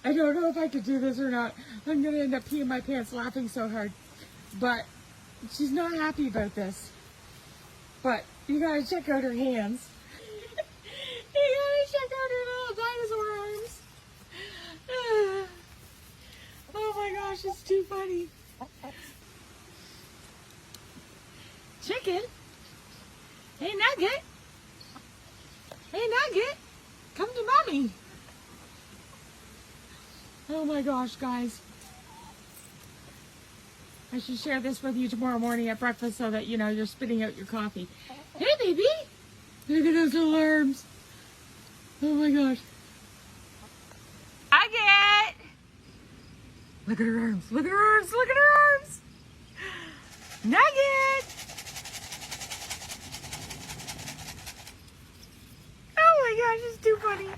I don't know if I could do this or not. I'm gonna end up peeing my pants laughing so hard. But she's not happy about this. But you gotta check out her hands. You gotta check out her little dinosaur arms. Oh my gosh, it's too funny. Chicken? Hey Nugget? Hey Nugget? Come to mommy. Oh my gosh, guys. I should share this with you tomorrow morning at breakfast so that, you know, you're spitting out your coffee. Hey, baby. Look at those little arms. Oh my gosh. Nugget. Look at her arms. Look at her arms. Look at her arms. Nugget. Oh my gosh, it's too funny.